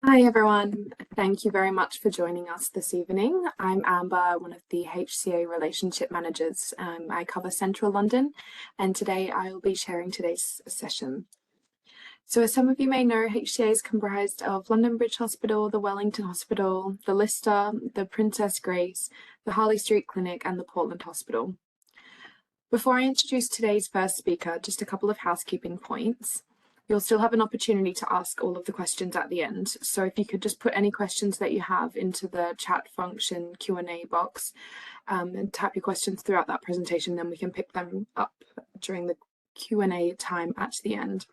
Hi everyone, thank you very much for joining us this evening. I'm Amber, one of the HCA relationship managers. I cover Central London, and today I will be sharing today's session. So as some of you may know, HCA is comprised of London Bridge Hospital, the Wellington Hospital, the Lister, the Princess Grace, the Harley Street Clinic, and the Portland Hospital. Before I introduce today's first speaker, just a couple of housekeeping points. You'll still have an opportunity to ask all of the questions at the end. So if you could just put any questions that you have into the chat function Q&A box and type your questions throughout that presentation, then we can pick them up during the Q&A time at the end.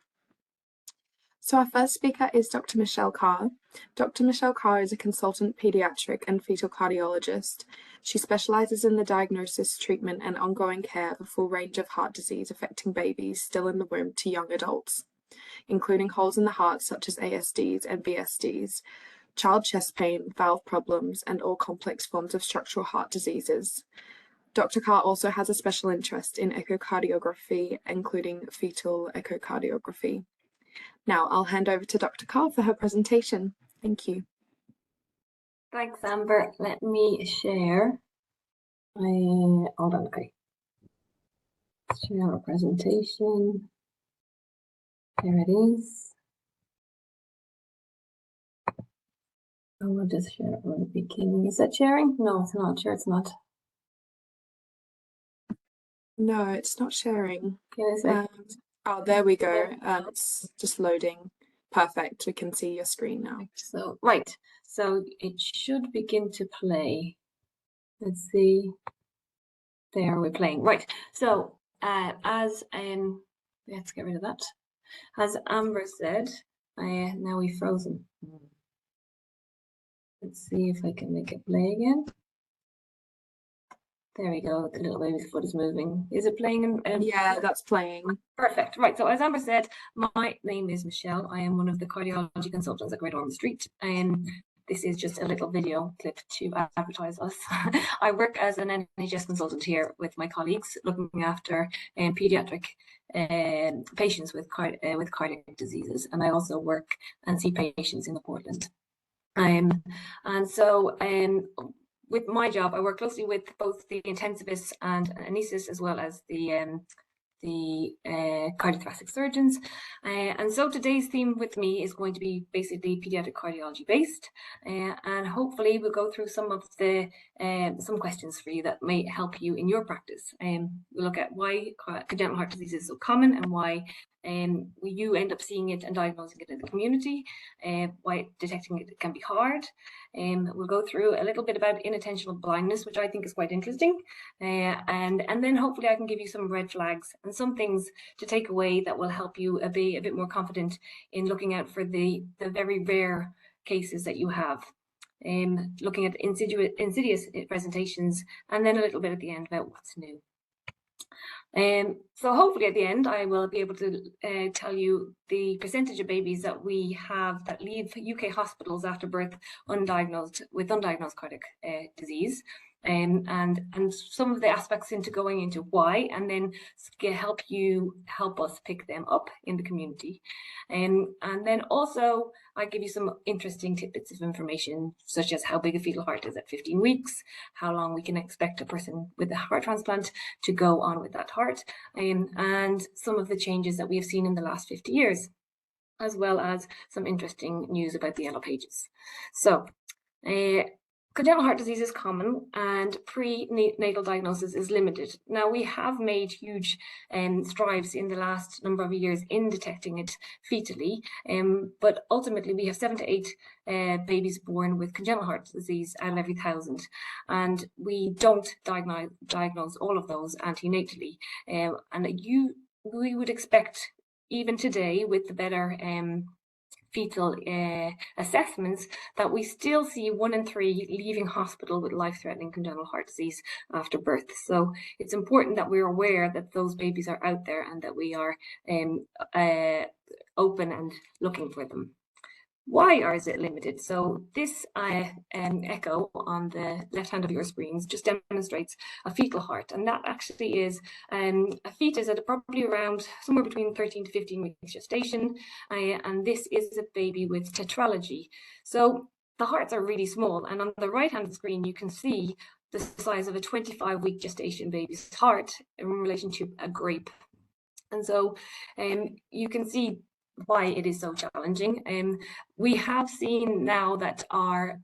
So our first speaker is Dr. Michelle Carr. Dr. Michelle Carr is a consultant pediatric and fetal cardiologist. She specializes in the diagnosis, treatment, and ongoing care of a full range of heart disease affecting babies still in the womb to young adults, including holes in the heart such as ASDs and VSDs, child chest pain, valve problems, and all complex forms of structural heart diseases. Dr. Carr also has a special interest in echocardiography, including fetal echocardiography. Now I'll hand over to Dr. Carr for her presentation. Thank you. Thanks, Amber. Let me share. Hold on, okay. Share our presentation. There it is. I will just share it from the beginning. Is that sharing? No, it's not. Sure, it's not. No, it's not sharing. Okay, oh, there we go. It's just loading. Perfect. We can see your screen now. So, right. So it should begin to play. Let's see. There we're playing. Right. So let's get rid of that. As Amber said, now we've frozen. Let's see if I can make it play again. There we go. The little baby's foot is moving. Is it playing? Yeah, that's playing. Perfect. Right. So as Amber said, my name is Michelle. I am one of the cardiology consultants at Great Ormond Street. This is just a little video clip to advertise us. I work as an NHS consultant here with my colleagues, looking after paediatric patients with cardiac diseases, and I also work and see patients in the Portland. With my job, I work closely with both the intensivists and anaesthetists, as well as the cardiothoracic surgeons. And so today's theme with me is going to be basically pediatric cardiology based. And hopefully we'll go through some of the some questions for you that may help you in your practice. We'll look at why congenital heart disease is so common and why you end up seeing it and diagnosing it in the community, why detecting it can be hard. We'll go through a little bit about inattentional blindness, which I think is quite interesting. And then hopefully I can give you some red flags and some things to take away that will help you be a bit more confident in looking out for the very rare cases that you have. Looking at insidious presentations, and then a little bit at the end about what's new. So hopefully at the end I will be able to tell you the percentage of babies that we have that leave UK hospitals after birth with undiagnosed cardiac disease, and some of the aspects into going into why, and then help us pick them up in the community. And then also I give you some interesting tidbits of information, such as how big a fetal heart is at 15 weeks, how long we can expect a person with a heart transplant to go on with that heart, and some of the changes that we have seen in the last 50 years, as well as some interesting news about the Yellow Pages. So, congenital heart disease is common and prenatal diagnosis is limited. Now, we have made huge strides in the last number of years in detecting it fetally, but ultimately we have 7 to 8 babies born with congenital heart disease out of every 1,000, and we don't diagnose all of those antenatally. We would expect, even today with the better fetal assessments, that we still see 1 in 3 leaving hospital with life-threatening congenital heart disease after birth. So it's important that we're aware that those babies are out there and that we are open and looking for them. Why is it limited? So this echo on the left hand of your screens just demonstrates a fetal heart, and that actually is a fetus at probably around somewhere between 13 to 15 weeks gestation, and this is a baby with tetralogy. So the hearts are really small, and on the right hand of the screen you can see the size of a 25-week gestation baby's heart in relation to a grape. And so you can see why it is so challenging. We have seen now that our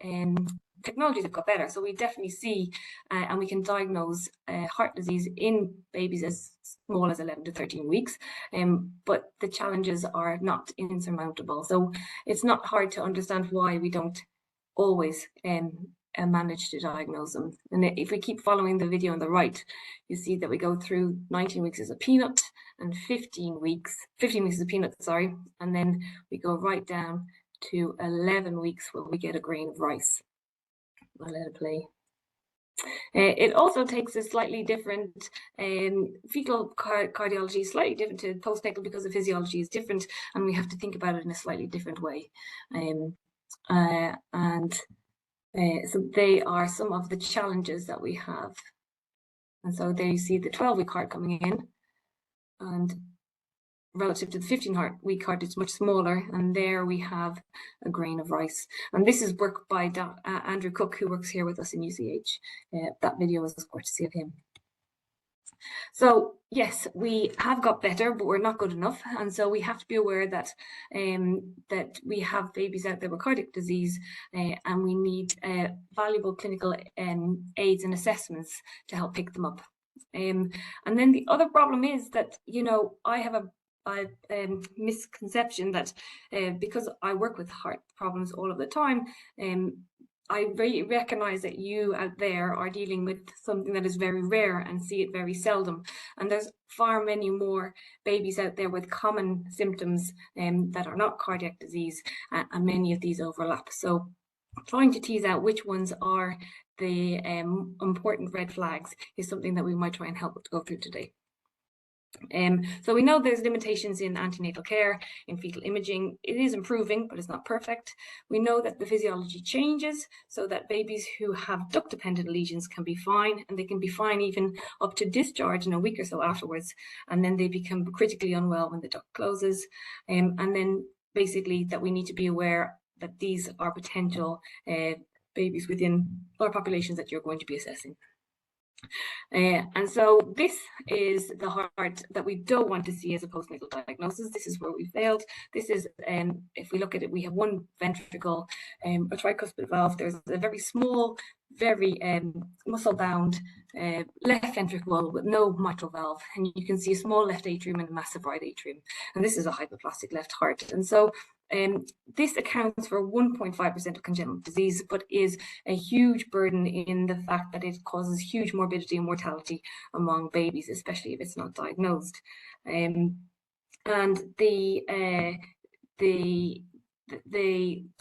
technologies have got better, so we definitely see and we can diagnose heart disease in babies as small as 11 to 13 weeks, but the challenges are not insurmountable. So it's not hard to understand why we don't always manage to diagnose them. And if we keep following the video on the right, you see that we go through 19 weeks as a peanut and 15 weeks as a peanut, sorry, and then we go right down to 11 weeks where we get a grain of rice. I'll let it play. It also takes a slightly different fetal cardiology, slightly different to postnatal because the physiology is different, and we have to think about it in a slightly different way. So they are some of the challenges that we have. And so there you see the 12-week heart coming in, and relative to the 15-week heart, it's much smaller. And there we have a grain of rice. And this is work by Andrew Cook, who works here with us in UCH. That video was courtesy of him. So yes, we have got better, but we're not good enough, and so we have to be aware that that we have babies out there with cardiac disease, and we need valuable clinical aids and assessments to help pick them up. And then the other problem is that, you know, I have a misconception that because I work with heart problems all of the time, I recognize that you out there are dealing with something that is very rare and see it very seldom. And there's far many more babies out there with common symptoms that are not cardiac disease, and many of these overlap. So trying to tease out which ones are the important red flags is something that we might try and help to go through today. So we know there's limitations in antenatal care, in fetal imaging. It is improving, but it's not perfect. We know that the physiology changes so that babies who have duct-dependent lesions can be fine, and they can be fine even up to discharge in a week or so afterwards. And then they become critically unwell when the duct closes. And then basically that we need to be aware that these are potential babies within our populations that you're going to be assessing. And so this is the heart that we don't want to see as a postnatal diagnosis. This is where we failed. This is, if we look at it, we have one ventricle, a tricuspid valve. There's a very small, very muscle-bound left ventricle with no mitral valve. And you can see a small left atrium and a massive right atrium. And this is a hypoplastic left heart. And so this accounts for 1.5% of congenital disease, but is a huge burden in the fact that it causes huge morbidity and mortality among babies, especially if it's not diagnosed. And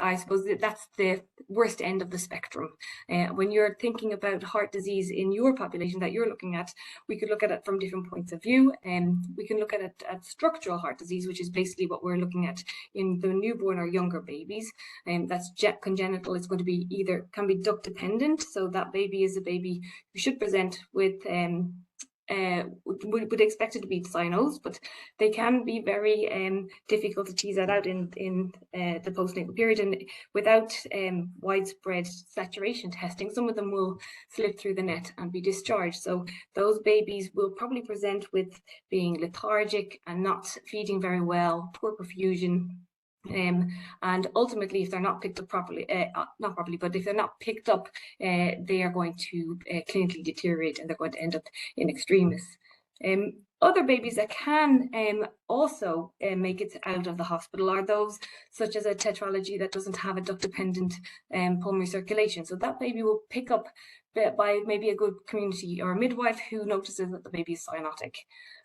I suppose that's the worst end of the spectrum. When you're thinking about heart disease in your population that you're looking at, we could look at it from different points of view. We can look at it at structural heart disease, which is basically what we're looking at in the newborn or younger babies. That's congenital. It's going to be can be duct dependent. So that baby is a baby who should present with would expect it to be cyanosed, but they can be very difficult to tease that out in the postnatal period, and without widespread saturation testing, some of them will slip through the net and be discharged. So those babies will probably present with being lethargic and not feeding very well, poor perfusion. And ultimately, if they're not picked up properly, but if they're not picked up, they are going to clinically deteriorate, and they're going to end up in extremis. Other babies that can also make it out of the hospital are those such as a tetralogy that doesn't have a duct-dependent pulmonary circulation. So that baby will pick up by maybe a good community or a midwife who notices that the baby is cyanotic.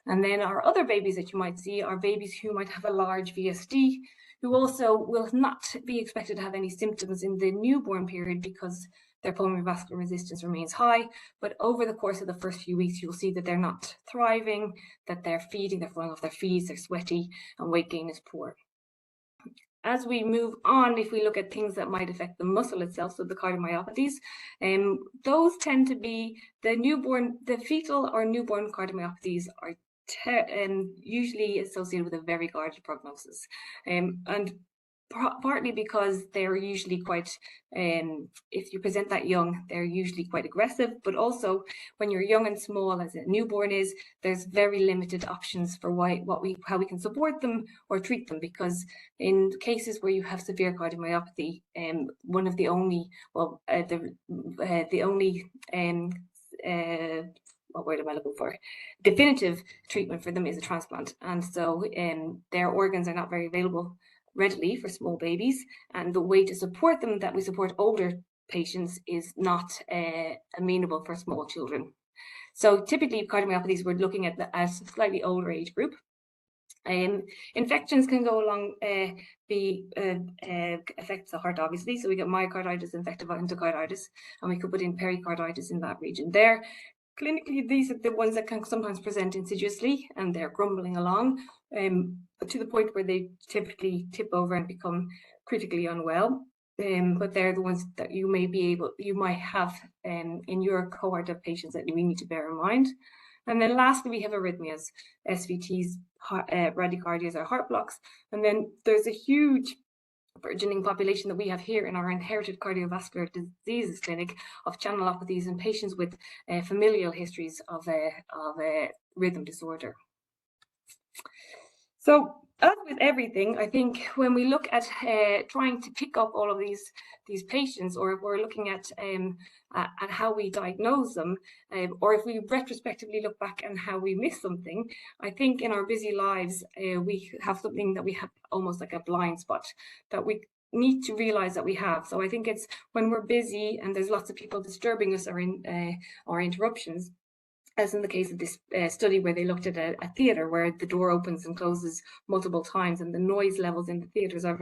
And then our other babies that you might see are babies who might have a large VSD, who also will not be expected to have any symptoms in the newborn period because their pulmonary vascular resistance remains high. But over the course of the first few weeks, you'll see that they're not thriving, that they're feeding, they're falling off their feeds, they're sweaty, and weight gain is poor. as we move on, if we look at things that might affect the muscle itself, so the cardiomyopathies, those tend to be the fetal or newborn cardiomyopathies are usually associated with a very guarded prognosis, and partly because they're usually quite, if you present that young, they're usually quite aggressive, but also when you're young and small, as a newborn is, there's very limited options for how we can support them or treat them, because in cases where you have severe cardiomyopathy, one of the only, what word am I looking for? Definitive treatment for them is a transplant, and so their organs are not very available readily for small babies, and the way to support them that we support older patients is not amenable for small children. So typically cardiomyopathies, we're looking at a slightly older age group. Infections can go along, affect the heart, obviously. So we get myocarditis, infective endocarditis, and we could put in pericarditis in that region there. Clinically, these are the ones that can sometimes present insidiously, and they're grumbling along to the point where they typically tip over and become critically unwell. But they're the ones that you might have in your cohort of patients that we need to bear in mind. And then lastly, we have arrhythmias, SVTs, bradycardias or heart blocks. And then there's a huge burgeoning population that we have here in our inherited cardiovascular diseases clinic of channelopathies and patients with familial histories of rhythm disorder. So as with everything, I think when we look at trying to pick up all of these patients, or if we're looking at how we diagnose them, or if we retrospectively look back and how we miss something, I think in our busy lives we have something that we have almost like a blind spot that we need to realize that we have. So I think it's when we're busy and there's lots of people disturbing us or interruptions, as in the case of this study where they looked at a theatre where the door opens and closes multiple times and the noise levels in the theatres are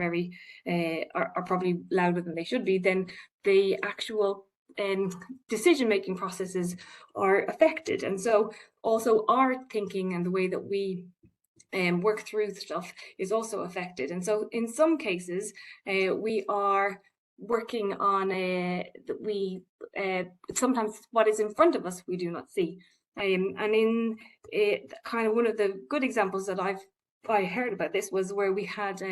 are probably louder than they should be, then the actual decision-making processes are affected. And so also our thinking and the way that we work through stuff is also affected. And so in some cases, we are working on sometimes what is in front of us we do not see. And in kind of one of the good examples that I heard about this was where we had,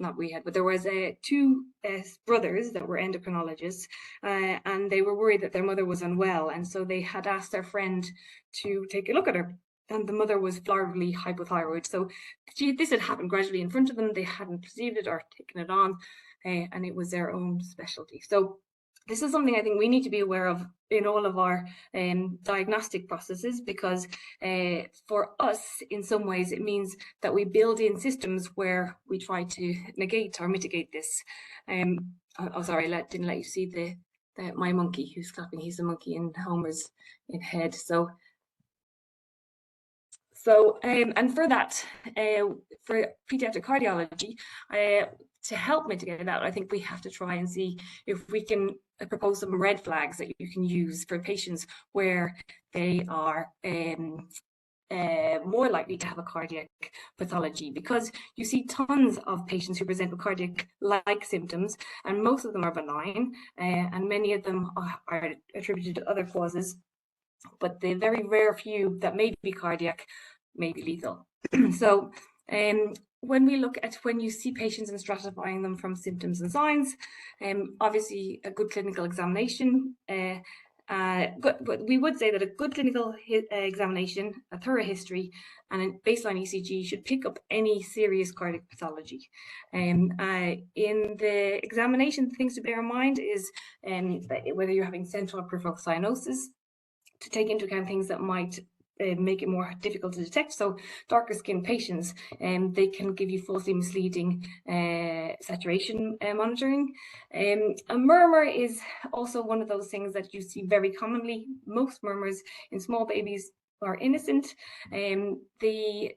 but there was two brothers that were endocrinologists, and they were worried that their mother was unwell, and so they had asked their friend to take a look at her. And the mother was floridly hypothyroid. So this had happened gradually in front of them. They hadn't perceived it or taken it on, and it was their own specialty. So this is something I think we need to be aware of in all of our diagnostic processes, because for us, in some ways, it means that we build in systems where we try to negate or mitigate this. Oh, sorry, didn't let you see my monkey who's clapping. He's a monkey in Homer's head. So and for that, for pediatric cardiology, to help mitigate that, I think we have to try and see if we can propose some red flags that you can use for patients where they are more likely to have a cardiac pathology, because you see tons of patients who present with cardiac-like symptoms, and most of them are benign, and many of them are attributed to other causes. But the very rare few that may be cardiac may be lethal. So when you see patients and stratifying them from symptoms and signs, obviously a good clinical examination, but we would say that a good clinical examination, a thorough history, and a baseline ECG should pick up any serious cardiac pathology. In the examination, things to bear in mind is whether you're having central or peripheral cyanosis, to take into account things that might make it more difficult to detect. So darker skinned patients, they can give you falsely misleading saturation monitoring. A murmur is also one of those things that you see very commonly. Most murmurs in small babies are innocent. The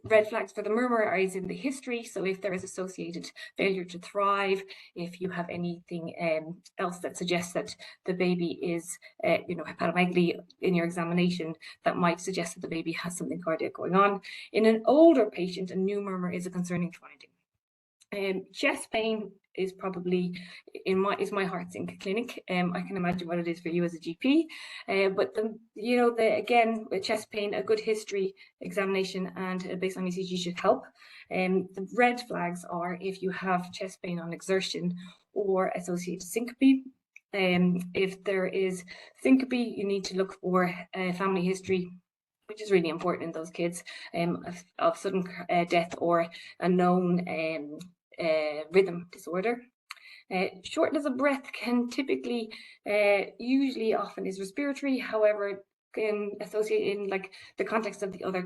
red flags for the murmur is in the history. So if there is associated failure to thrive, if you have anything else that suggests that the baby is, hepatomegaly in your examination, that might suggest that the baby has something cardiac going on. In an older patient, a new murmur is a concerning finding. Chest pain is probably is my heart sink clinic. I can imagine what it is for you as a GP. But again, with chest pain, a good history examination and a baseline ECG should help. The red flags are if you have chest pain on exertion or associated syncope. If there is syncope, you need to look for family history, which is really important in those kids, of sudden death or a known rhythm disorder. Shortness of breath can typically, usually often is respiratory, however, can associate in like the context of the other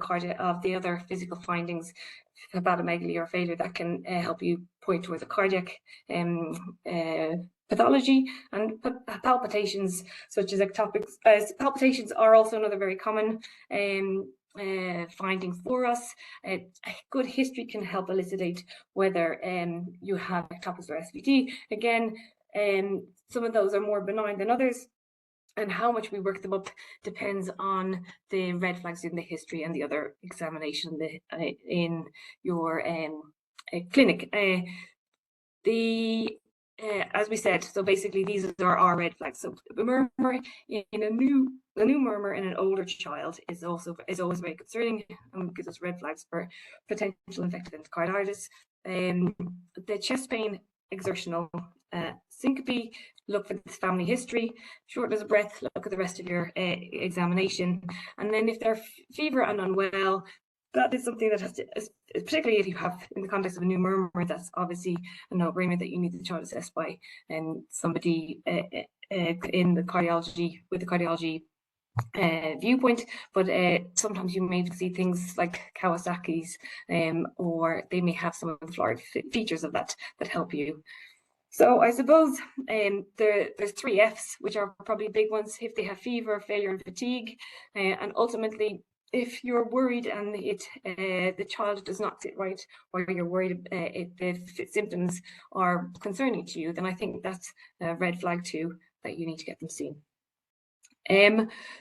physical findings, hepatomegaly or failure, that can help you point towards a cardiac pathology. And palpitations, such as ectopic palpitations, are also another very common finding for us. A good history can help elucidate whether you have ectopics or SVT. Again, some of those are more benign than others, and how much we work them up depends on the red flags in the history and the other examination in your clinic. As we said, so basically these are our red flags. So a murmur in a new murmur in an older child is always very concerning and gives us red flags for potential infective endocarditis. The chest pain, exertional, syncope, look for this family history. Shortness of breath, look at the rest of your examination. And then if they're fever and unwell, that is something that has to, particularly if you have, in the context of a new murmur, that's obviously a no-brainer that you need the child assessed by somebody in the cardiology, with the cardiology viewpoint. But sometimes you may see things like Kawasaki's, or they may have some of the florid features of that help you. So I suppose there's 3 F's, which are probably big ones: if they have fever, failure, and fatigue. And ultimately, if you're worried and the child does not sit right, or you're worried if the symptoms are concerning to you, then I think that's a red flag too, that you need to get them seen.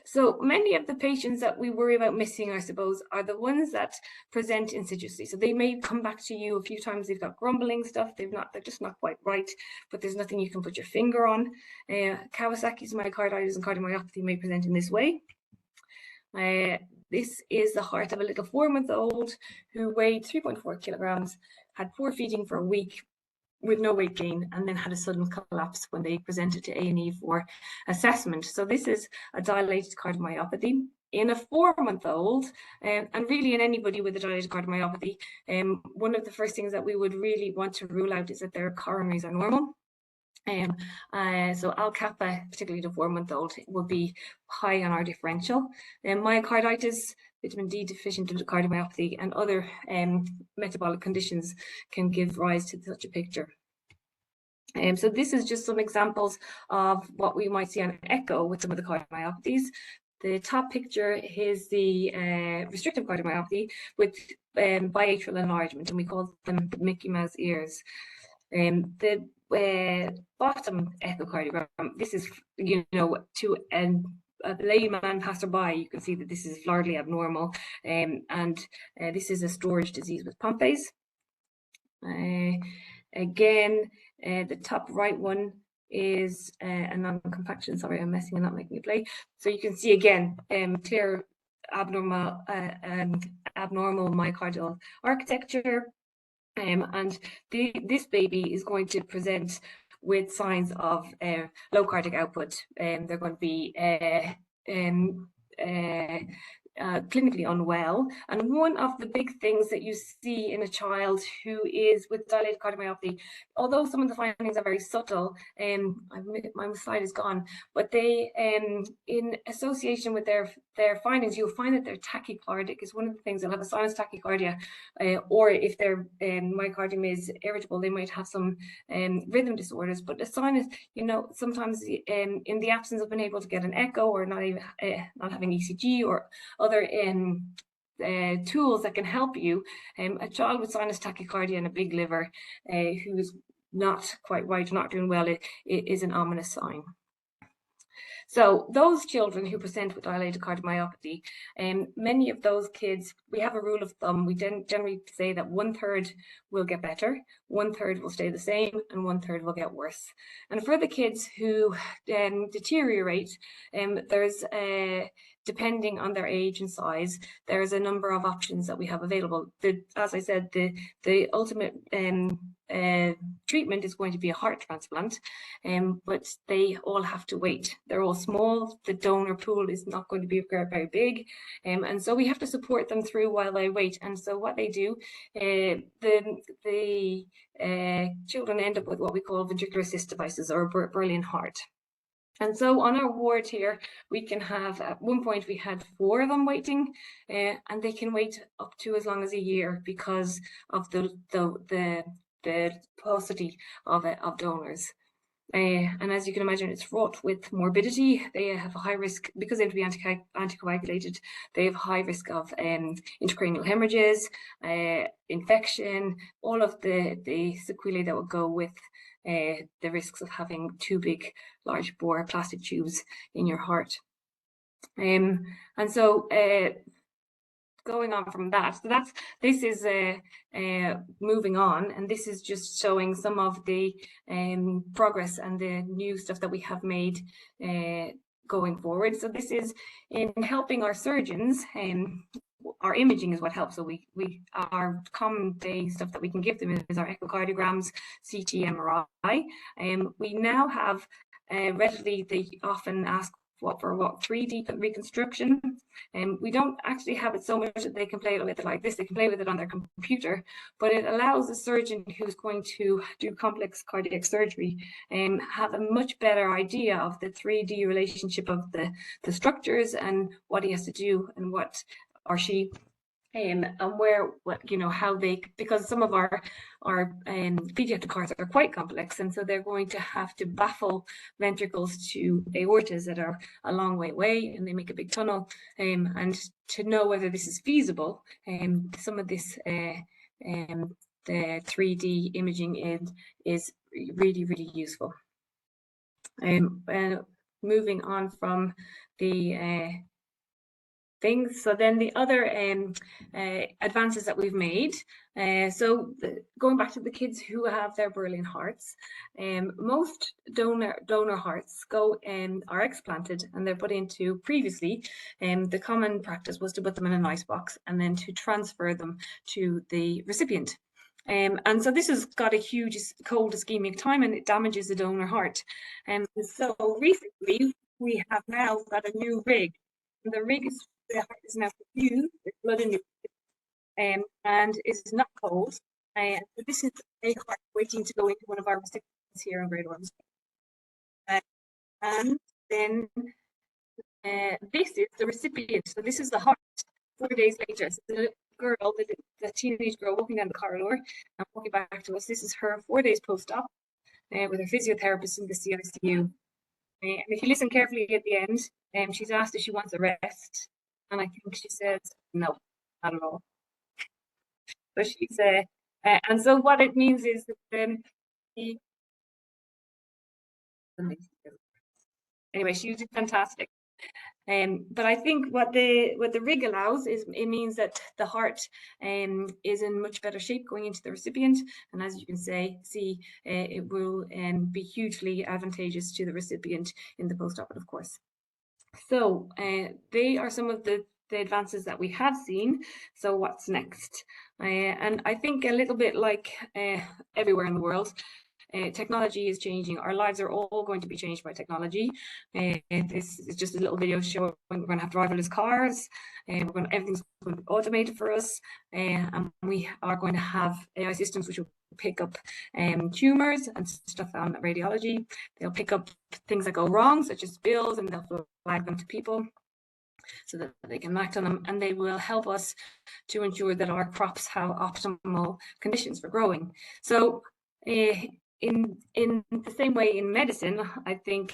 So many of the patients that we worry about missing, I suppose, are the ones that present insidiously. So they may come back to you a few times, they've got grumbling stuff, they're just not quite right, but there's nothing you can put your finger on. Kawasaki's myocarditis and cardiomyopathy may present in this way. This is the heart of a little 4-month-old who weighed 3.4 kilograms, had poor feeding for a week with no weight gain, and then had a sudden collapse when they presented to A&E for assessment. So this is a dilated cardiomyopathy in a 4-month-old, and really in anybody with a dilated cardiomyopathy. One of the first things that we would really want to rule out is that their coronaries are normal. So Al Kappa, particularly the 4-month-old, will be high on our differential. Myocarditis, vitamin D deficient cardiomyopathy, and other metabolic conditions can give rise to such a picture. So this is just some examples of what we might see on echo with some of the cardiomyopathies. The top picture is the restrictive cardiomyopathy with biatrial enlargement, and we call them Mickey Mouse ears. The bottom echocardiogram, this is, to a layman passerby, you can see that this is largely abnormal, and this is a storage disease with Pompey's. Again, the top right one is a non-compaction. Sorry, I'm messing and not making it play. So you can see again, clear abnormal myocardial architecture. And this baby is going to present with signs of low cardiac output. They're going to be clinically unwell. And one of the big things that you see in a child who is with dilated cardiomyopathy, although some of the findings are very subtle, my slide is gone, but they, in association with their findings, you'll find that they're tachycardic is one of the things. They'll have a sinus tachycardia, or if their myocardium is irritable, they might have some rhythm disorders. But the sinus, sometimes in the absence of being able to get an echo, or not having ECG or other tools that can help you, a child with sinus tachycardia and a big liver who is not quite right, not doing well, it is an ominous sign. So those children who present with dilated cardiomyopathy, many of those kids, we have a rule of thumb. We generally say that 1/3 will get better, 1/3 will stay the same, and 1/3 will get worse. And for the kids who deteriorate, there's depending on their age and size, there's a number of options that we have available. As I said, the ultimate treatment is going to be a heart transplant, but they all have to wait. They're all small. The donor pool is not going to be very big, and so we have to support them through while they wait. And so what they do, the children end up with what we call ventricular assist devices, or Berlin heart. And so on our ward here, we can have, at one point we had 4 of them waiting, and they can wait up to as long as a year because of the paucity of donors. And as you can imagine, it's fraught with morbidity. They have a high risk, because they have to be anticoagulated, they have a high risk of intracranial hemorrhages, infection, all of the sequelae that would go with the risks of having 2 big, large bore plastic tubes in your heart. And so going on from that, so this is moving on, and this is just showing some of the progress and the new stuff that we have made going forward. So this is in helping our surgeons. Our imaging is what helps. So our common day stuff that we can give them is our echocardiograms, CT, MRI. We now have readily, they often ask for 3D reconstruction, and we don't actually have it so much that they can play with it like this. They can play with it on their computer, but it allows a surgeon who's going to do complex cardiac surgery have a much better idea of the 3D relationship of the structures and what he has to do and what or she and where, how they, because some of our pediatric hearts are quite complex, and so they're going to have to baffle ventricles to aortas that are a long way away, and they make a big tunnel, and to know whether this is feasible, some of this the 3D imaging is really, really useful. Moving on from the things. So then the other advances that we've made, so going back to the kids who have their Berlin hearts, most donor hearts are explanted, and they're put into, previously, the common practice was to put them in an ice box and then to transfer them to the recipient. And so this has got a huge cold ischemic time, and it damages the donor heart. And so recently we have now got a new rig. And the rig the heart is now perfused with blood in it, and is not cold. So this is a heart waiting to go into one of our recipients here in Great Ormond. And then this is the recipient. So this is the heart 4 days later. So the girl, the teenage girl walking down the corridor and walking back to us, this is her 4 days post-op with her physiotherapist in the CICU. And if you listen carefully at the end, she's asked if she wants a rest. And I think she says, no, not at all. So she's, and so what it means is that anyway, she did fantastic. But I think what the rig allows is, it means that the heart is in much better shape going into the recipient, and as you can see, it will be hugely advantageous to the recipient in the post-operative course. So they are some of the advances that we have seen. So what's next? And I think a little bit like everywhere in the world, technology is changing. Our lives are all going to be changed by technology. This is just a little video showing we're going to have driverless cars. Everything's going to be automated for us, and we are going to have AI systems which will pick up tumors and stuff on radiology. They'll pick up things that go wrong, such as spills, and they'll flag them to people so that they can act on them, and they will help us to ensure that our crops have optimal conditions for growing. So in the same way in medicine, I think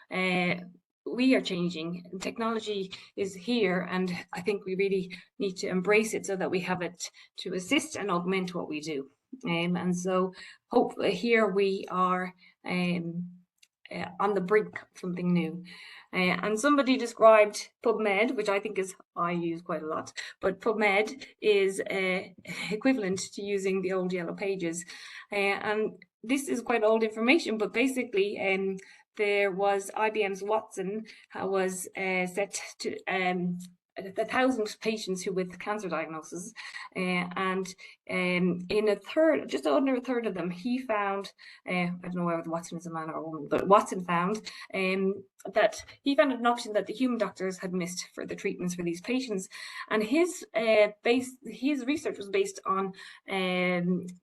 we are changing. Technology is here, and I think we really need to embrace it so that we have it to assist and augment what we do. And so hopefully here we are on the brink of something new. And somebody described PubMed, which I think I use quite a lot, but PubMed is equivalent to using the old yellow pages. And this is quite old information, but basically there was IBM's Watson was set to 1,000 patients with cancer diagnosis, and in just under a third of them, he found, I don't know whether Watson is a man or a woman, but Watson found that he found an option that the human doctors had missed for the treatments for these patients. And his research was based on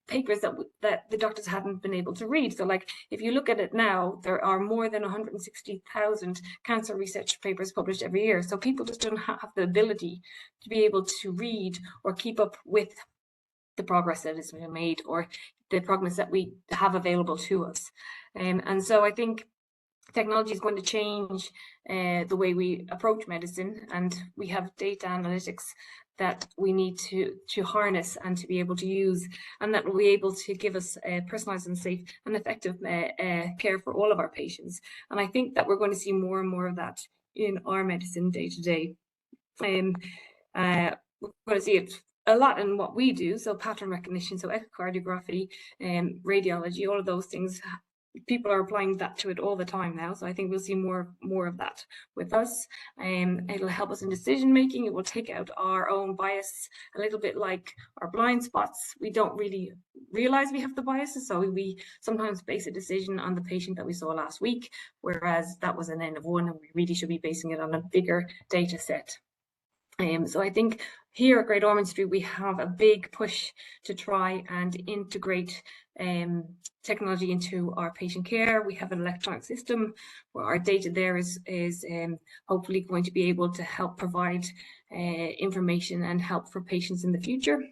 papers that the doctors hadn't been able to read. So like, if you look at it now, there are more than 160,000 cancer research papers published every year. So people just don't have the ability to be able to read or keep up with the progress that has been made or the progress that we have available to us. And so I think technology is going to change the way we approach medicine, and we have data analytics that we need to harness and to be able to use, and that will be able to give us personalized and safe and effective care for all of our patients. And I think that we're going to see more and more of that in our medicine day to day. We're going to see it a lot in what we do, so pattern recognition, so echocardiography, radiology, all of those things. People are applying that to it all the time now, so I think we'll see more of that with us. It'll help us in decision making. It will take out our own bias, a little bit like our blind spots. We don't really realize we have the biases, so we sometimes base a decision on the patient that we saw last week, whereas that was an N of 1, and we really should be basing it on a bigger data set. So I think here at Great Ormond Street, we have a big push to try and integrate technology into our patient care. We have an electronic system where our data there is hopefully going to be able to help provide information and help for patients in the future.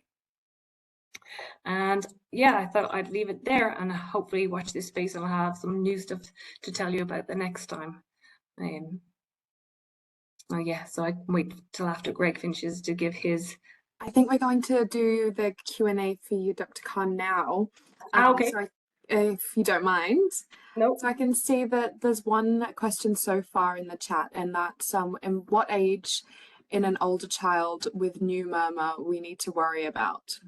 And yeah, I thought I'd leave it there and hopefully watch this space and I'll have some new stuff to tell you about the next time. Oh yeah, so I can wait till after Greg finishes to give his. I think we're going to do the Q&A for you, Dr. Khan, now. Okay. So if you don't mind. Nope. So I can see that there's one question so far in the chat, and that's in what age in an older child with new murmur we need to worry about?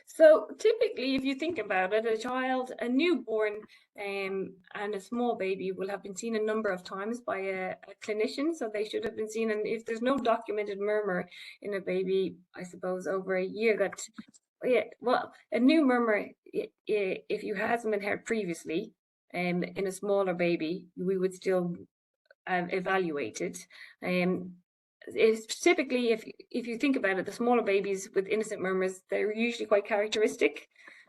So typically, if you think about it, a newborn and a small baby will have been seen a number of times by a clinician, so they should have been seen. And if there's no documented murmur in a baby, I suppose over a year, a new murmur, if you hasn't been heard previously, in a smaller baby, we would still evaluate it. It's typically, if you think about it, the smaller babies with innocent murmurs, they're usually quite characteristic.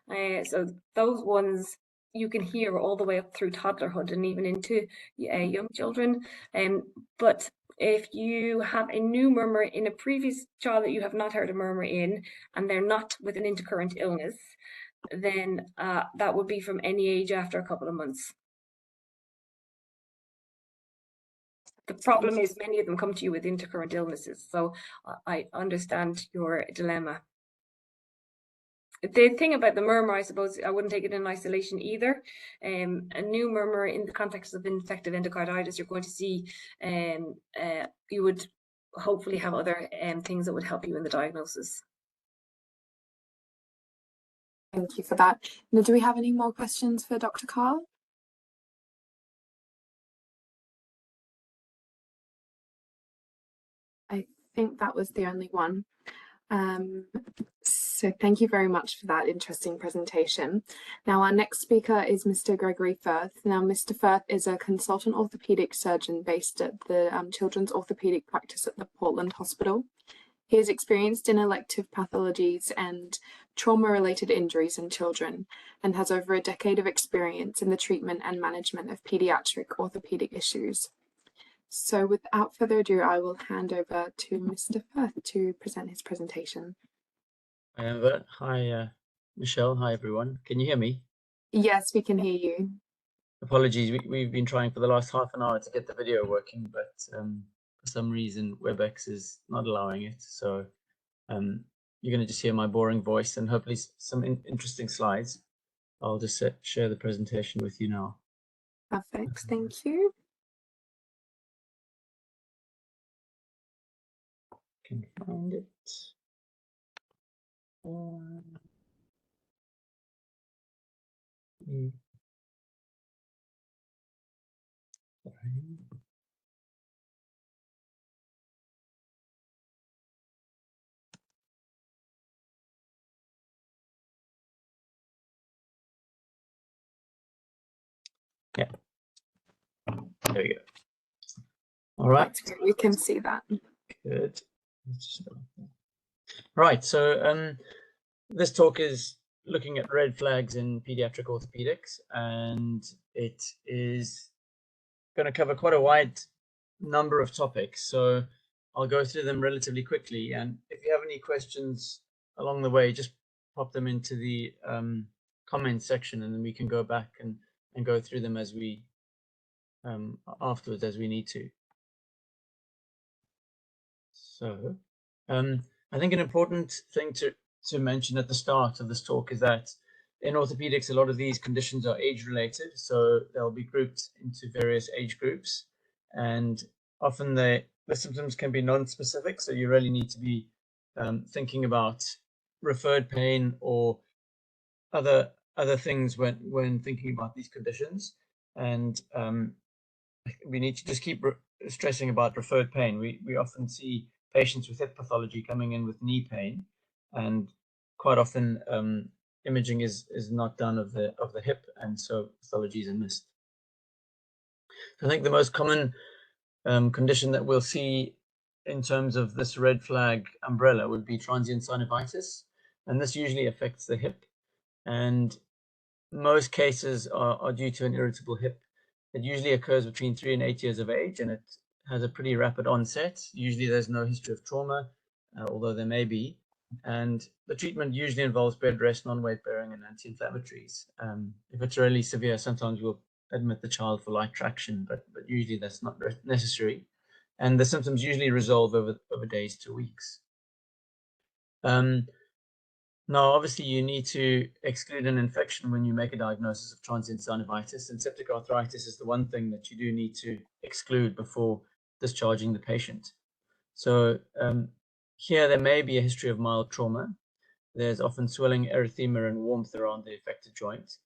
So those ones you can hear all the way up through toddlerhood and even into young children. But if you have a new murmur in a previous child that you have not heard a murmur in, and they're not with an intercurrent illness, then that would be from any age after a couple of months. The problem is many of them come to you with intercurrent illnesses, so I understand your dilemma. The thing about the murmur, I suppose, I wouldn't take it in isolation either. A new murmur in the context of infective endocarditis, you're going to see, you would hopefully have other things that would help you in the diagnosis. Thank you for that. Now, do we have any more questions for Dr. Carl? I think that was the only one. So thank you very much for that interesting presentation. Now our next speaker is Mr. Gregory Firth. Now Mr. Firth is a consultant orthopaedic surgeon based at the Children's Orthopaedic Practice at the Portland Hospital. He is experienced in elective pathologies and trauma-related injuries in children and has over a decade of experience in the treatment and management of paediatric orthopaedic issues. So without further ado, I will hand over to Mr. Firth to present his presentation. Hi, Amber. Hi, Michelle. Hi, everyone. Can you hear me? Yes, we can hear you. Apologies, we've been trying for the last half an hour to get the video working, but for some reason WebEx is not allowing it. So you're going to just hear my boring voice and hopefully some interesting slides. I'll just share the presentation with you now. Perfect, thank you. Can find it. Yeah, there we go. All right. That's great, we can see that. Good. Right, so this talk is looking at red flags in pediatric orthopedics, and it is going to cover quite a wide number of topics. So I'll go through them relatively quickly, and if you have any questions along the way, just pop them into the comment section, and then we can go back and go through them as we afterwards as we need to. So I think an important thing to mention at the start of this talk is that in orthopedics, a lot of these conditions are age related, so they'll be grouped into various age groups, and often the symptoms can be non-specific, so you really need to be thinking about referred pain or other things when thinking about these conditions. And we need to just keep stressing about referred pain. We often see patients with hip pathology coming in with knee pain, and quite often imaging is not done of the hip, and so pathologies are missed. I think the most common condition that we'll see in terms of this red flag umbrella would be transient synovitis, and this usually affects the hip, and most cases are due to an irritable hip. It usually occurs between 3 and 8 years of age, and it has a pretty rapid onset. Usually there's no history of trauma, although there may be. And the treatment usually involves bed rest, non-weight bearing, and anti-inflammatories. If it's really severe, sometimes we'll admit the child for light traction, but usually that's not necessary. And the symptoms usually resolve over days to weeks. Now, obviously, you need to exclude an infection when you make a diagnosis of transient synovitis, and septic arthritis is the one thing that you do need to exclude before discharging the patient. So here there may be a history of mild trauma. There's often swelling, erythema, and warmth around the affected joint.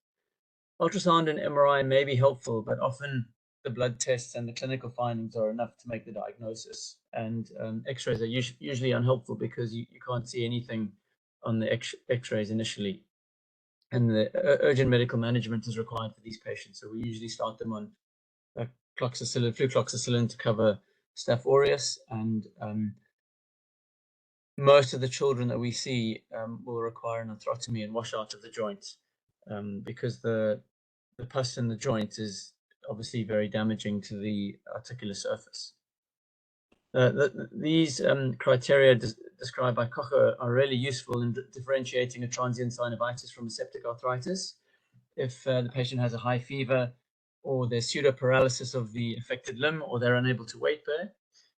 Ultrasound and MRI may be helpful, but often the blood tests and the clinical findings are enough to make the diagnosis. And X-rays are usually unhelpful because you can't see anything on the X-rays initially, and the urgent medical management is required for these patients. So we usually start them on flucloxacillin to cover Staph aureus, and most of the children that we see will require an arthrotomy and washout of the joint, because the pus in the joint is obviously very damaging to the articular surface. These criteria described by Kocher are really useful in differentiating a transient synovitis from a septic arthritis. If the patient has a high fever, or there's pseudoparalysis of the affected limb, or they're unable to weight bear,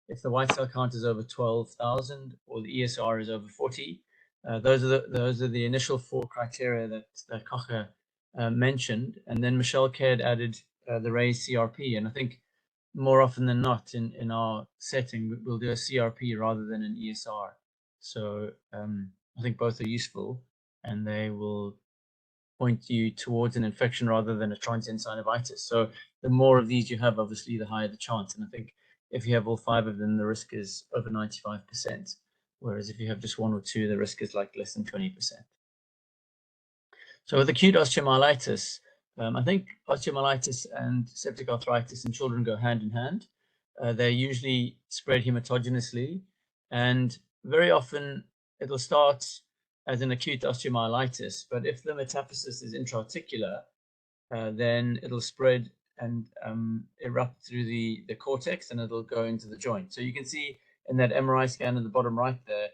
if the white cell count is over 12,000 or the ESR is over 40, those are the initial 4 criteria that Kocher mentioned. And then Michelle Caird added the raised CRP, and I think more often than not in our setting, we'll do a CRP rather than an ESR. So I think both are useful, and they will point you towards an infection rather than a transient synovitis. So the more of these you have, obviously, the higher the chance. And I think if you have all 5 of them, the risk is over 95%. Whereas if you have just 1 or 2, the risk is like less than 20%. So with acute osteomyelitis, I think osteomyelitis and septic arthritis in children go hand in hand. They're usually spread hematogenously, and very often it'll start as an acute osteomyelitis, but if the metaphysis is intra-articular, then it'll spread and erupt through the cortex, and it'll go into the joint. So you can see in that MRI scan in the bottom right there,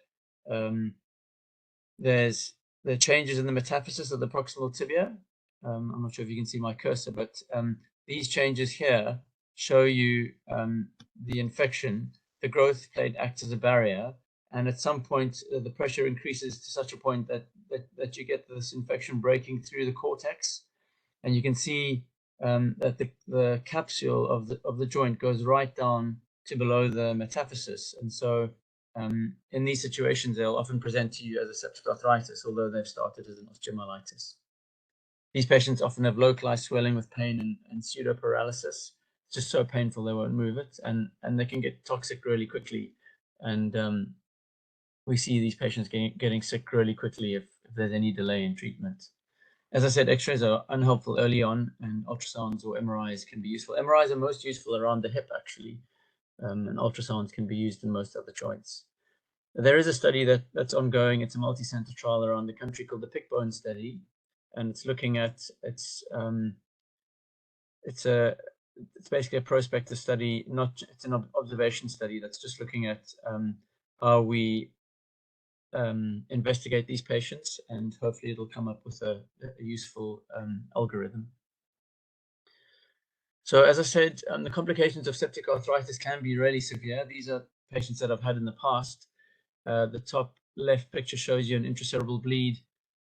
there's the changes in the metaphysis of the proximal tibia. I'm not sure if you can see my cursor, but these changes here show you the infection. The growth plate acts as a barrier, and at some point the pressure increases to such a point that you get this infection breaking through the cortex, and you can see that the capsule of the joint goes right down to below the metaphysis. And so in these situations, they'll often present to you as a septic arthritis, although they've started as an osteomyelitis. These patients often have localized swelling with pain and pseudoparalysis. It's just so painful they won't move it, and they can get toxic really quickly. And we see these patients getting sick really quickly if there's any delay in treatment. As I said, x-rays are unhelpful early on, and ultrasounds or MRIs can be useful. MRIs are most useful around the hip, actually, and ultrasounds can be used in most other joints. There is a study that's ongoing. It's a multi-center trial around the country called the Pickbone study, and it's looking at it's basically a prospective study. It's an observation study that's just looking at how we investigate these patients, and hopefully it'll come up with a useful algorithm. So as I said, the complications of septic arthritis can be really severe. These are patients that I've had in the past. The top left picture shows you an intracerebral bleed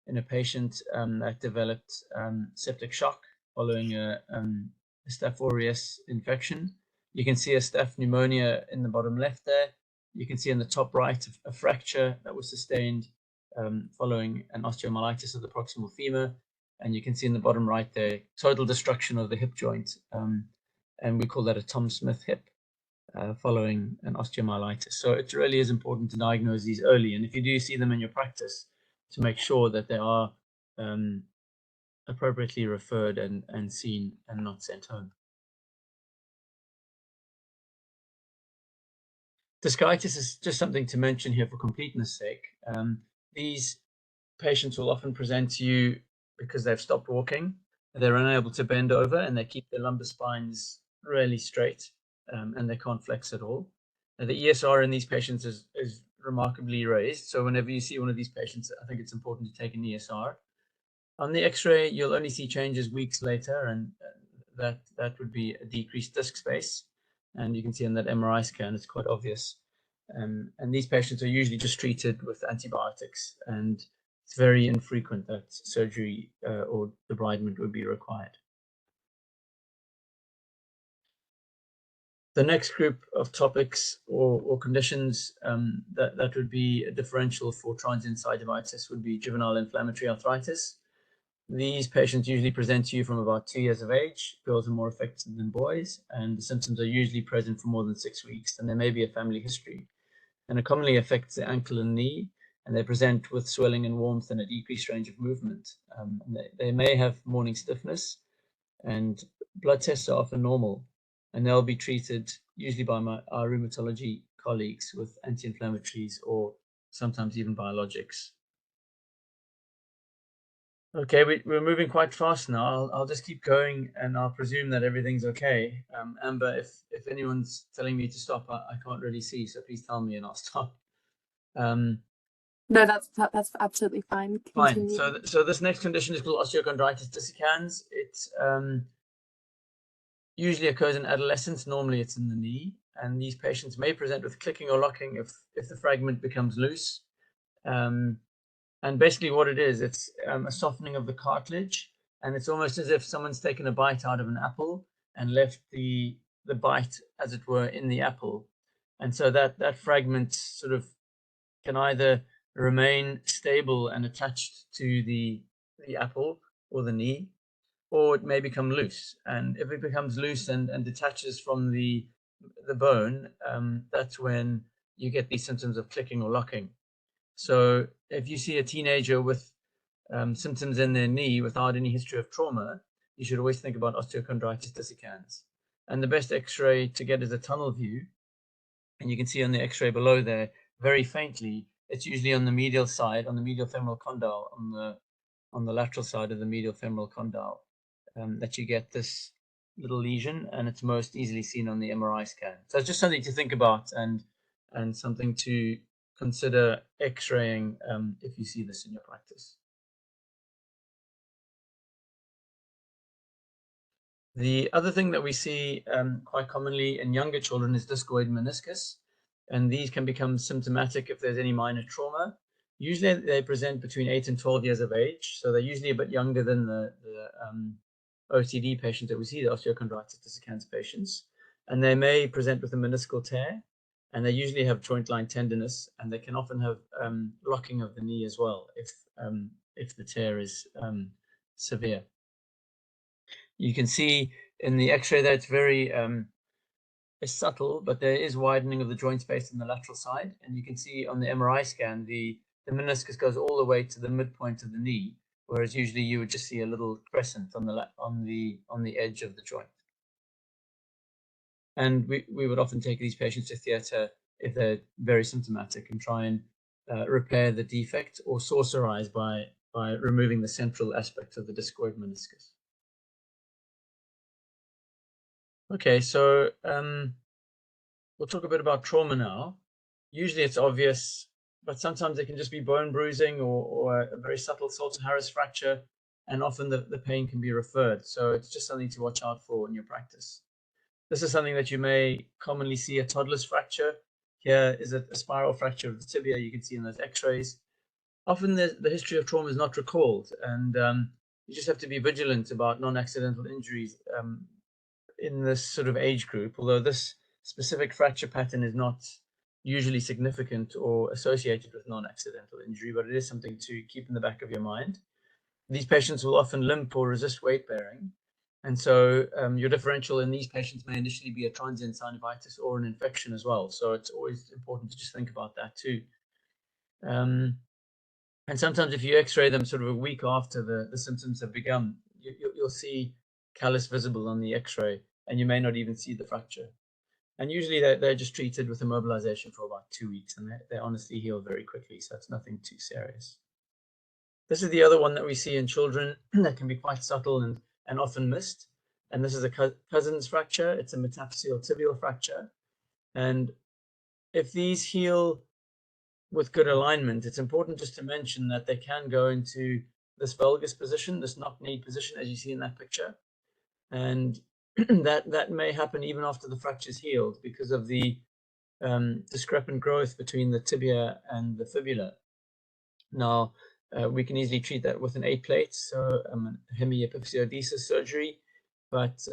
in a patient that developed septic shock following a Staph aureus infection. You can see a Staph pneumonia in the bottom left there. You can see in the top right a fracture that was sustained following an osteomyelitis of the proximal femur. And you can see in the bottom right there, total destruction of the hip joint. And we call that a Tom Smith hip following an osteomyelitis. So it really is important to diagnose these early. And if you do see them in your practice, to make sure that they are appropriately referred and seen and not sent home. Discitis is just something to mention here for completeness sake. These patients will often present to you because they've stopped walking, they're unable to bend over, and they keep their lumbar spines really straight, and they can't flex at all. Now, the ESR in these patients is remarkably raised. So whenever you see one of these patients, I think it's important to take an ESR. On the X-ray, you'll only see changes weeks later, and that would be a decreased disc space. And you can see on that MRI scan, it's quite obvious. And these patients are usually just treated with antibiotics, and it's very infrequent that surgery or debridement would be required. The next group of topics or conditions that would be a differential for transient synovitis would be juvenile inflammatory arthritis. These patients usually present to you from about 2 years of age. Girls are more affected than boys, and the symptoms are usually present for more than 6 weeks, and there may be a family history. And it commonly affects the ankle and knee, and they present with swelling and warmth and a decreased range of movement. They may have morning stiffness, and blood tests are often normal, and they'll be treated usually by our rheumatology colleagues with anti-inflammatories or sometimes even biologics. Okay, we're moving quite fast now. I'll just keep going, and I'll presume that everything's okay. Amber, if anyone's telling me to stop, I can't really see, so please tell me and I'll stop. No, that's absolutely fine. Fine. So this next condition is called osteochondritis dissecans. It usually occurs in adolescence. Normally, it's in the knee, and these patients may present with clicking or locking if the fragment becomes loose. And basically what it is, it's a softening of the cartilage, and it's almost as if someone's taken a bite out of an apple and left the bite, as it were, in the apple. And so that fragment sort of can either remain stable and attached to the apple or the knee, or it may become loose. And if it becomes loose and detaches from the bone, that's when you get these symptoms of clicking or locking. So if you see a teenager with symptoms in their knee without any history of trauma, you should always think about osteochondritis dissecans. And the best X-ray to get is a tunnel view. And you can see on the X-ray below there, very faintly, it's usually on the medial side, on the medial femoral condyle, on the lateral side of the medial femoral condyle, that you get this little lesion, and it's most easily seen on the MRI scan. So it's just something to think about and something to consider X-raying if you see this in your practice. The other thing that we see quite commonly in younger children is discoid meniscus, and these can become symptomatic if there's any minor trauma. Usually they present between 8 and 12 years of age, so they're usually a bit younger than the OCD patients that we see, the osteochondritis dissecans patients, and they may present with a meniscal tear, and they usually have joint line tenderness, and they can often have locking of the knee as well if the tear is severe. You can see in the X-ray that it's very it's subtle, but there is widening of the joint space on the lateral side, and you can see on the MRI scan the meniscus goes all the way to the midpoint of the knee, whereas usually you would just see a little crescent on the edge of the joint. And we would often take these patients to theatre if they're very symptomatic and try and repair the defect or sorcerize by removing the central aspect of the discoid meniscus. Okay, so we'll talk a bit about trauma now. Usually it's obvious, but sometimes it can just be bone bruising or a very subtle Salter-Harris fracture, and often the pain can be referred. So it's just something to watch out for in your practice. This is something that you may commonly see, a toddler's fracture. Here is a spiral fracture of the tibia, you can see in those X-rays. Often the history of trauma is not recalled, and you just have to be vigilant about non-accidental injuries in this sort of age group, although this specific fracture pattern is not usually significant or associated with non-accidental injury, but it is something to keep in the back of your mind. These patients will often limp or resist weight bearing, and so your differential in these patients may initially be a transient synovitis or an infection as well. So it's always important to just think about that too. And sometimes if you X-ray them sort of a week after the symptoms have begun, you'll see callus visible on the X-ray, and you may not even see the fracture. And usually they're just treated with immobilization for about 2 weeks, and they honestly heal very quickly, so it's nothing too serious. This is the other one that we see in children that can be quite subtle and often missed. And this is a cousin's fracture. It's a metaphyseal tibial fracture. And if these heal with good alignment, it's important just to mention that they can go into this valgus position, this knock-knee position, as you see in that picture. And that may happen even after the fracture is healed because of the discrepant growth between the tibia and the fibula. Now, we can easily treat that with an 8-plate, so hemiepiphysiodesis surgery. But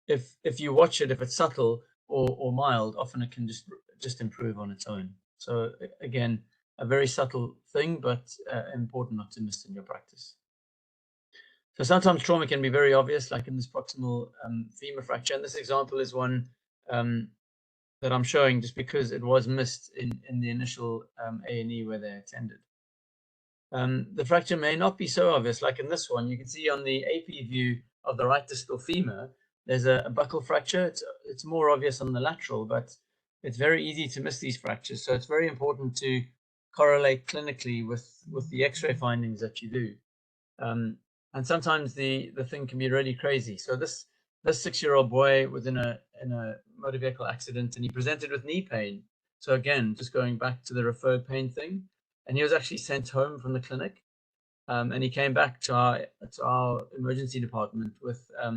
if you watch it, if it's subtle or mild, often it can just improve on its own. So again, a very subtle thing, but important not to miss in your practice. So sometimes trauma can be very obvious, like in this proximal femur fracture. And this example is one that I'm showing just because it was missed in the initial A&E where they attended. The fracture may not be so obvious, like in this one. You can see on the AP view of the right distal femur, there's a buccal fracture. It's more obvious on the lateral, but it's very easy to miss these fractures. So it's very important to correlate clinically with the X-ray findings that you do. And sometimes the thing can be really crazy. So this 6-year-old boy was in a motor vehicle accident, and he presented with knee pain. So again, just going back to the referred pain thing, and he was actually sent home from the clinic, and he came back to our emergency department with a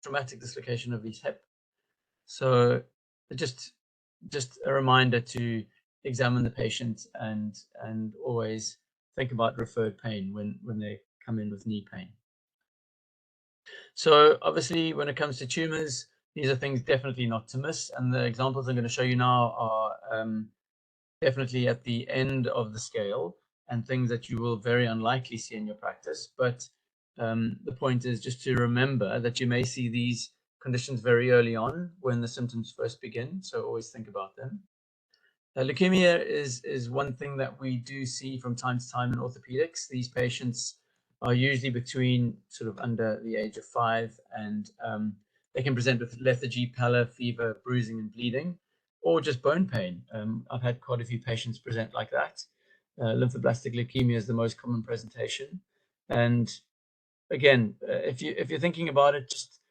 traumatic dislocation of his hip. So just a reminder to examine the patient and always think about referred pain when they come in with knee pain. So obviously, when it comes to tumors, these are things definitely not to miss. And the examples I'm going to show you now are definitely at the end of the scale and things that you will very unlikely see in your practice. But the point is just to remember that you may see these conditions very early on when the symptoms first begin. So always think about them. Leukemia is one thing that we do see from time to time in orthopedics. These patients are usually between sort of under the age of 5, and they can present with lethargy, pallor, fever, bruising and bleeding, or just bone pain. I've had quite a few patients present like that. Lymphoblastic leukemia is the most common presentation. And again, if you're thinking about it, just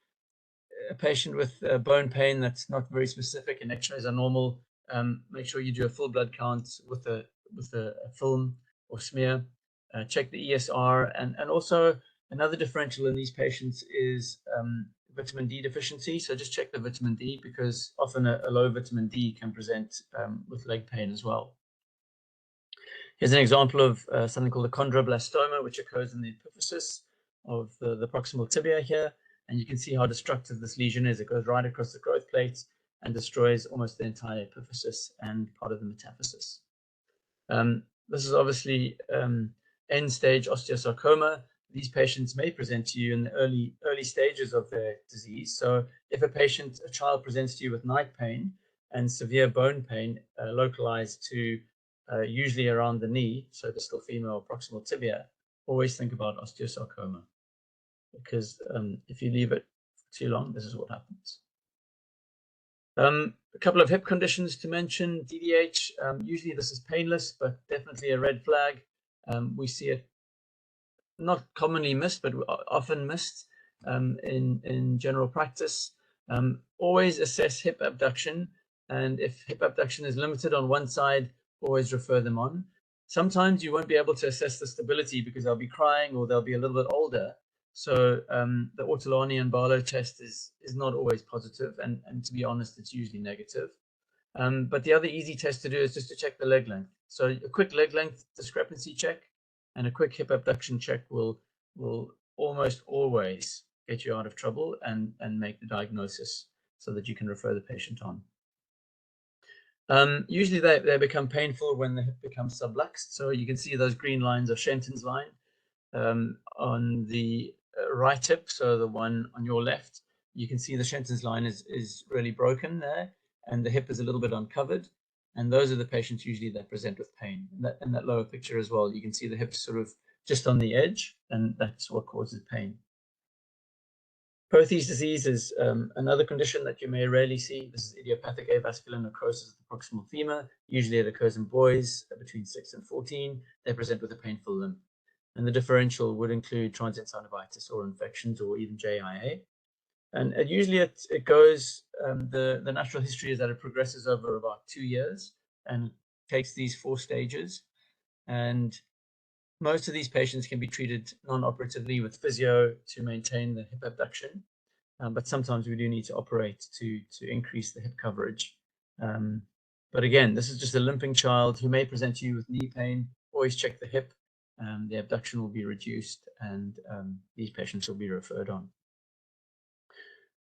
a patient with bone pain that's not very specific and X-rays are normal, make sure you do a full blood count with a film or smear. Check the ESR, and also another differential in these patients is vitamin D deficiency. So just check the vitamin D, because often a low vitamin D can present with leg pain as well. Here's an example of something called a chondroblastoma, which occurs in the epiphysis. the proximal tibia here, and you can see how destructive this lesion is. It goes right across the growth plate and destroys almost the entire epiphysis and part of the metaphysis. This is obviously end-stage osteosarcoma. These patients may present to you in the early stages of their disease. So if a child presents to you with night pain and severe bone pain localized to usually around the knee, so distal femur or proximal tibia, always think about osteosarcoma, because if you leave it for too long, this is what happens. A couple of hip conditions to mention. DDH, usually this is painless, but definitely a red flag. We see it not commonly missed, but often missed in general practice. Always assess hip abduction, and if hip abduction is limited on one side, always refer them on. Sometimes you won't be able to assess the stability because they'll be crying or they'll be a little bit older. So the Ortolani and Barlow test is not always positive, and to be honest, it's usually negative. But the other easy test to do is just to check the leg length. So a quick leg length discrepancy check and a quick hip abduction check will almost always get you out of trouble and make the diagnosis so that you can refer the patient on. Usually they become painful when the hip becomes subluxed. So you can see those green lines of Shenton's line on the right hip, so the one on your left. You can see the Shenton's line is really broken there, and the hip is a little bit uncovered. And those are the patients usually that present with pain. In that lower picture as well, you can see the hips sort of just on the edge, and that's what causes pain. Perthes disease is another condition that you may rarely see. This is idiopathic avascular necrosis of the proximal femur. Usually it occurs in boys between 6 and 14. They present with a painful limb. And the differential would include transient synovitis or infections or even JIA. And usually it goes, the natural history is that it progresses over about 2 years and takes these 4 stages. And most of these patients can be treated non-operatively with physio to maintain the hip abduction. But sometimes we do need to operate to increase the hip coverage. But again, this is just a limping child who may present to you with knee pain. Always check the hip. The abduction will be reduced, and these patients will be referred on.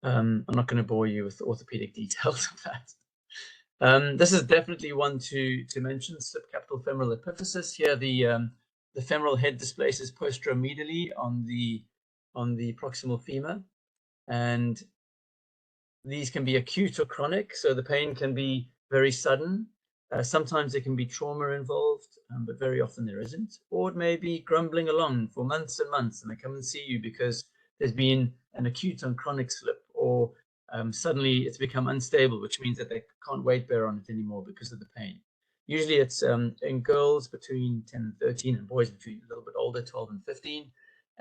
I'm not going to bore you with orthopedic details of that. This is definitely one to mention, subcapital femoral epiphysis. Here, the femoral head displaces posteromedially on the proximal femur, and these can be acute or chronic, so the pain can be very sudden. Sometimes there can be trauma involved, but very often there isn't. Or it may be grumbling along for months and months, and they come and see you because there's been an acute and chronic slip, or suddenly it's become unstable, which means that they can't weight bear on it anymore because of the pain. Usually it's in girls between 10 and 13 and boys between a little bit older, 12 and 15,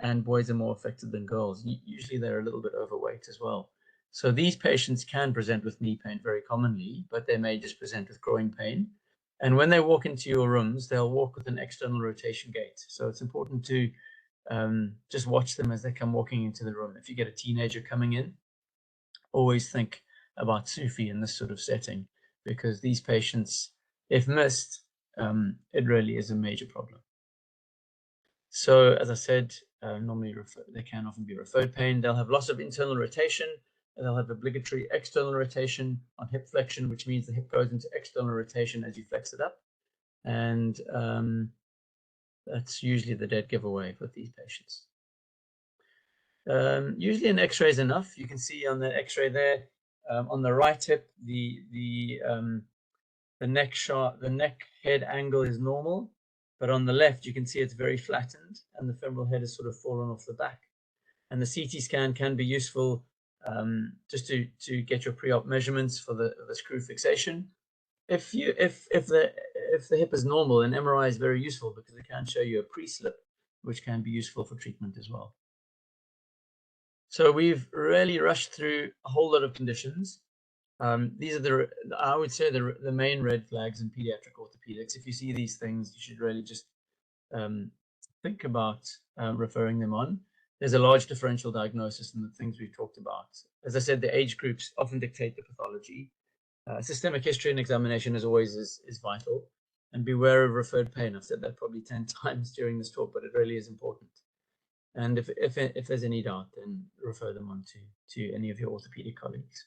and boys are more affected than girls. Usually they're a little bit overweight as well. So these patients can present with knee pain very commonly, but they may just present with growing pain. And when they walk into your rooms, they'll walk with an external rotation gait. So it's important to just watch them as they come walking into the room. If you get a teenager coming in, always think about SUFI in this sort of setting, because these patients, if missed, it really is a major problem. So as I said, normally they can often be referred pain. They'll have loss of internal rotation. They'll have obligatory external rotation on hip flexion, which means the hip goes into external rotation as you flex it up. And that's usually the dead giveaway for these patients. Usually an X-ray is enough. You can see on the X-ray there, on the right hip, the neck head angle is normal, but on the left you can see it's very flattened and the femoral head has sort of fallen off the back. And the CT scan can be useful just to get your pre-op measurements for the screw fixation. If the hip is normal, an MRI is very useful because it can show you a pre-slip, which can be useful for treatment as well. So we've really rushed through a whole lot of conditions. These are I would say the main red flags in pediatric orthopedics. If you see these things, you should really just think about referring them on. There's a large differential diagnosis in the things we've talked about. As I said, the age groups often dictate the pathology. Systemic history and examination as always is vital. And beware of referred pain. I've said that probably 10 times during this talk, but it really is important. And if there's any doubt, then refer them on to any of your orthopedic colleagues.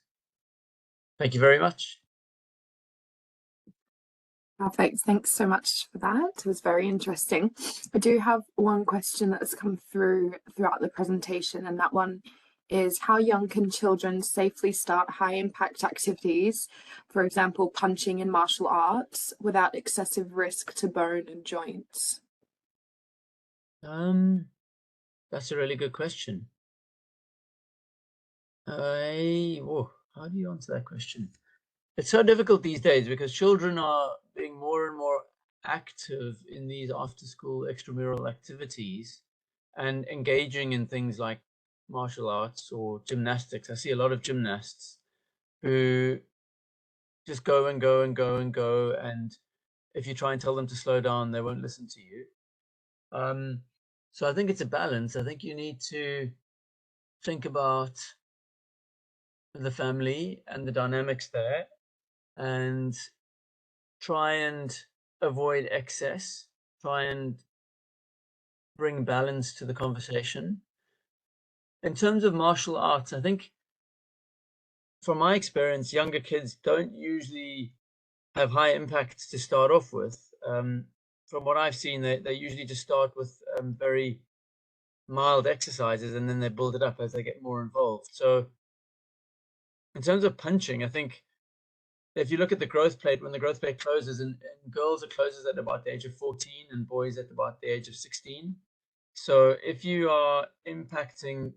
Thank you very much. Perfect. Thanks so much for that. It was very interesting. I do have one question that has come through throughout the presentation, and that one is, how young can children safely start high impact activities, for example, punching in martial arts, without excessive risk to bone and joints? That's a really good question. How do you answer that question? It's so difficult these days because children are being more and more active in these after-school extramural activities and engaging in things like martial arts or gymnastics. I see a lot of gymnasts who just go and go and go and go, and if you try and tell them to slow down, they won't listen to you. So I think it's a balance. I think you need to think about the family and the dynamics there, and try and avoid excess, try and bring balance to the conversation. In terms of martial arts, I think from my experience, younger kids don't usually have high impacts to start off with. From what I've seen, they usually just start with very mild exercises, and then they build it up as they get more involved. So in terms of punching, I think if you look at the growth plate, when the growth plate closes, and girls, it closes at about the age of 14 and boys at about the age of 16. So if you are impacting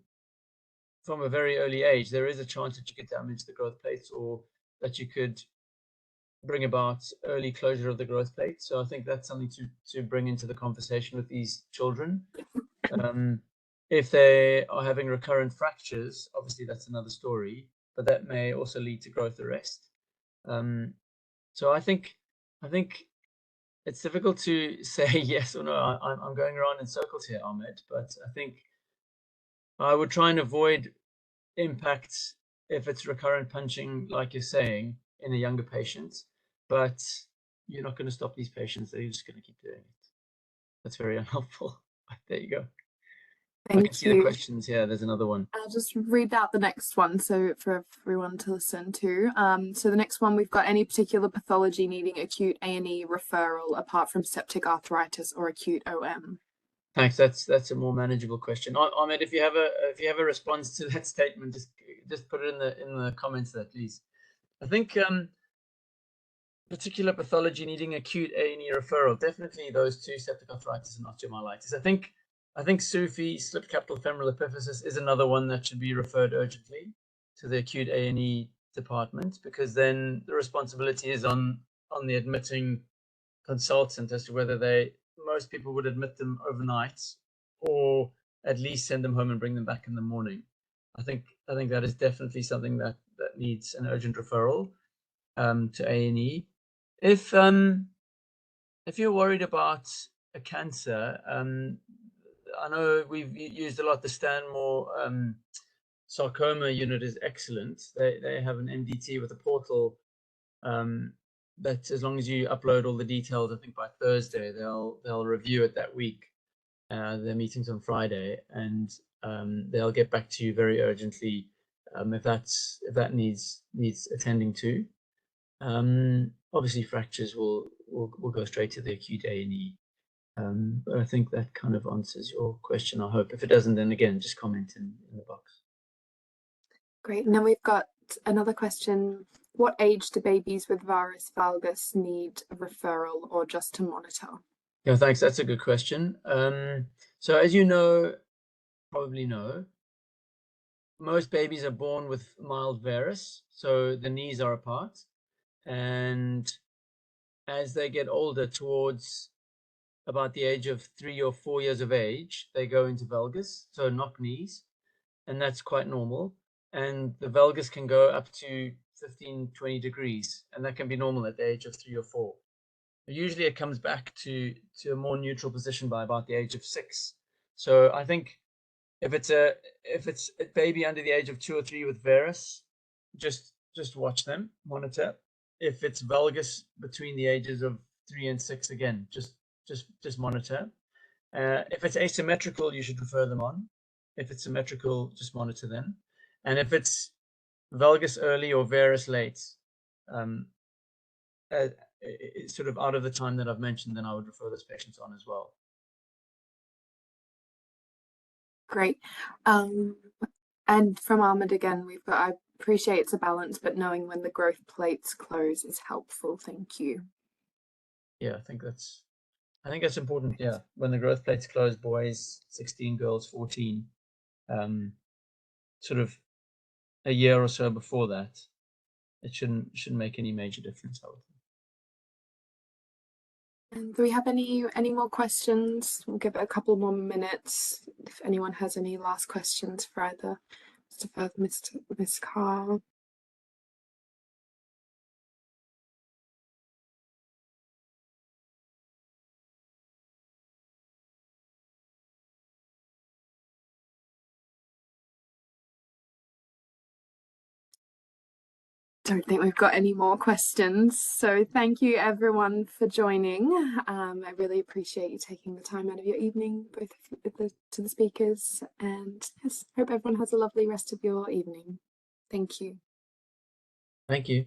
from a very early age, there is a chance that you could damage the growth plates, or that you could bring about early closure of the growth plate. So I think that's something to bring into the conversation with these children. If they are having recurrent fractures, obviously that's another story, but that may also lead to growth arrest. So I think it's difficult to say yes or no. I'm going around in circles here, Ahmed, but I think I would try and avoid impacts if it's recurrent punching, like you're saying, in a younger patient, but you're not going to stop these patients. They're just going to keep doing it. That's very unhelpful. There you go. I can Thank see the you. questions here. There's another one. I'll just read out the next one so for everyone to listen to. So the next one, we've got, any particular pathology needing acute A&E referral apart from septic arthritis or acute OM? Thanks. That's a more manageable question. Ahmed, if you have a response to that statement, just put it in the comments there, please. I think particular pathology needing acute A&E referral, definitely those two, septic arthritis and osteomyelitis. I think SUFI, slipped capital femoral epiphysis, is another one that should be referred urgently to the acute A&E department, because then the responsibility is on the admitting consultant as to whether most people would admit them overnight, or at least send them home and bring them back in the morning. I think that is definitely something that needs an urgent referral to A&E. If you're worried about a cancer, I know we've used a lot the Stanmore sarcoma unit is excellent. They have an MDT with a portal that, as long as you upload all the details, I think by Thursday they'll review it that week. Their meeting's on Friday, and they'll get back to you very urgently if that needs attending to. Obviously, fractures will go straight to the acute A&E. But I think that kind of answers your question, I hope. If it doesn't, then again, just comment in the box. Great. And then we've got another question. What age do babies with varus valgus need a referral, or just to monitor? Yeah, thanks. That's a good question. So as you probably know, most babies are born with mild varus, so the knees are apart. And as they get older, towards about the age of 3 or 4 years of age, they go into valgus, so knock knees, and that's quite normal. And the valgus can go up to 15, 20 degrees, and that can be normal at the age of 3 or 4. Usually it comes back to a more neutral position by about the age of 6. So I think if it's a baby under the age of 2 or 3 with varus, just watch them, monitor. If it's valgus between the ages of 3 and 6, again, just monitor. If it's asymmetrical, you should refer them on. If it's symmetrical, just monitor them. And if it's valgus early or varus late, sort of out of the time that I've mentioned, then I would refer those patients on as well. Great. And from Ahmed again, we've got, I appreciate it's a balance, but knowing when the growth plates close is helpful. Thank you. Yeah, I think that's important. Yeah, when the growth plates close, boys 16, girls 14, sort of a year or so before that, it shouldn't make any major difference, I would think. And do we have any more questions? We'll give it a couple more minutes if anyone has any last questions for either Mr. Firth, Miss Carr. Don't think we've got any more questions. So thank you everyone for joining. I really appreciate you taking the time out of your evening, both to the speakers, and yes, hope everyone has a lovely rest of your evening. Thank you. Thank you.